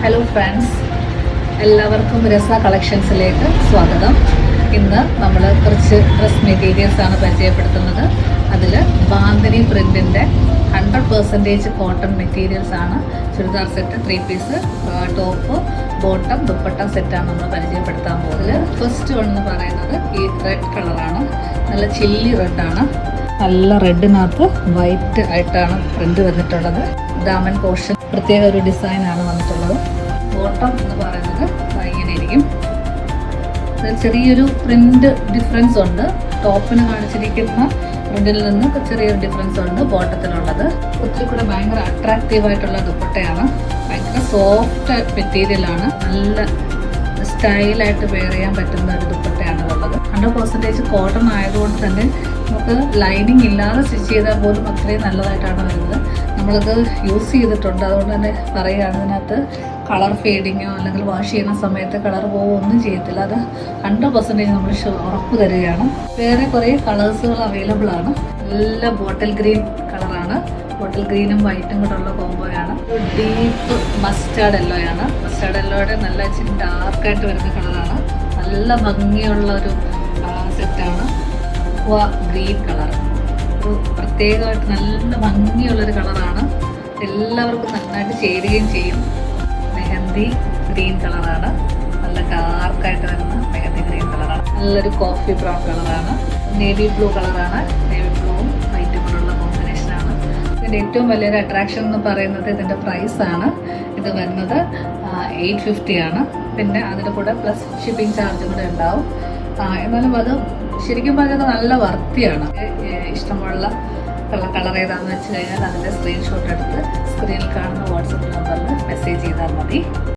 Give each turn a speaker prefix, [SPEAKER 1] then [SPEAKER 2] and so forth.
[SPEAKER 1] Hello friends, എല്ലാവർക്കും രസ കളക്ഷൻസിലേക്ക് സ്വാഗതം. ഇന്ന് നമ്മൾ കുറച്ച് ഡ്രസ് മെറ്റീരിയൽസാണ് പരിചയപ്പെടുത്തുന്നത്. അതിൽ ബാന്തിനി പ്രിൻറ്റിൻ്റെ 100% കോട്ടൺ മെറ്റീരിയൽസാണ്. Churidar set, 3 piece, top, bottom, dupatta സെറ്റാണ് നമ്മൾ പരിചയപ്പെടുത്താൻ പോകുന്നത്. ഫസ്റ്റ് വൺ എന്ന് പറയുന്നത് ഈ റെഡ് കളറാണ്. നല്ല ചില്ലി റെഡാണ്. നല്ല റെഡിനകത്ത് വൈറ്റ് ആയിട്ടാണ് പ്രിന്റ് വന്നിട്ടുള്ളത്. ദാമൻ പോർഷൻ പ്രത്യേക ഒരു ഡിസൈനാണ് വന്നിട്ടുള്ളത്. ബോട്ടം എന്ന് പറയുന്നത് ഇങ്ങനെ ഇരിക്കും. ചെറിയൊരു പ്രിന്റ് ഡിഫറൻസ് ഉണ്ട്. ടോപ്പിന് കാണിച്ചിരിക്കുന്ന പ്രിന്റിൽ നിന്ന് ചെറിയൊരു ഡിഫറൻസ് ഉണ്ട് ബോട്ടത്തിലുള്ളത്. ഒത്തിരി കൂടെ ഭയങ്കര അട്രാക്റ്റീവ് ആയിട്ടുള്ള ദുപ്പട്ടയാണ്. ഭയങ്കര സോഫ്റ്റ് മെറ്റീരിയലാണ്. നല്ല സ്റ്റൈലായിട്ട് വെയർ ചെയ്യാൻ പറ്റുന്ന ഒരു ദുപ്പട്ടയാണ് ഉള്ളത്. 100% കോട്ടൺ ആയതുകൊണ്ട് തന്നെ നമുക്ക് ലൈനിങ് ഇല്ലാതെ സ്റ്റിച്ച് ചെയ്താൽ പോലും അത്രയും നല്ലതായിട്ടാണ് വരുന്നത്. നമ്മളത് യൂസ് ചെയ്തിട്ടുണ്ട്, അതുകൊണ്ട് തന്നെ പറയുകയാണ്, ഇതിനകത്ത് കളർ ഫെയ്ഡിങ്ങോ അല്ലെങ്കിൽ വാഷ് ചെയ്യുന്ന സമയത്ത് കളർ പോവോ ഒന്നും ചെയ്യത്തില്ല. അത് 100% നമ്മൾ ഉറപ്പ് തരികയാണ്. വേറെ കുറേ കളേഴ്സുകൾ അവൈലബിൾ ആണ്. നല്ല ബോട്ടിൽ ഗ്രീൻ കളറാണ്. ബോട്ടിൽ ഗ്രീനും വൈറ്റും കൂടെ ഉള്ള കോമ്പോയാണ്. ഡീപ്പ് മസ്റ്റാർഡ് യെല്ലോയാണ്. മസ്റ്റാർഡ് യെല്ലോയുടെ നല്ല ഇച്ചിരി ഡാർക്കായിട്ട് വരുന്ന കളറാണ്. നല്ല ഭംഗിയുള്ള ഒരു സെറ്റാണ്. ഗ്രീൻ കളർ ഒരു പ്രത്യേകമായിട്ട് നല്ല ഭംഗിയുള്ളൊരു കളറാണ്. എല്ലാവർക്കും നന്നായിട്ട് ചേരുകയും ചെയ്യും. മെഹന്തി ഗ്രീൻ കളറാണ്. നല്ല ഡാർക്കായിട്ട് വരുന്ന മെഹന്തി ഗ്രീൻ കളറാണ്. നല്ലൊരു കോഫി ബ്രൗൺ കളറാണ്. നേവി ബ്ലൂ കളറാണ്. നേവി ബ്ലൂവും വൈറ്റും കൂടെയുള്ള കോമ്പിനേഷനാണ്. ഇതിൻ്റെ ഏറ്റവും വലിയൊരു അട്രാക്ഷൻ എന്ന് പറയുന്നത് ഇതിൻ്റെ പ്രൈസാണ്. ഇത് വരുന്നത് 850 ആണ്. പിന്നെ അതിൻ്റെ കൂടെ പ്ലസ് ഷിപ്പിംഗ് ചാർജും കൂടെ ഉണ്ടാവും. എന്നാലും അത് ശരിക്കും പറഞ്ഞത് നല്ല വർത്തിയാണ്. ഇഷ്ടമുള്ള കളർ ഏതാണെന്ന് വെച്ച് കഴിഞ്ഞാൽ അതിൻ്റെ സ്ക്രീൻഷോട്ട് എടുത്ത് സ്ക്രീനിൽ കാണുന്ന വാട്സപ്പ് നമ്പറിൽ മെസ്സേജ് ചെയ്താൽ മതി.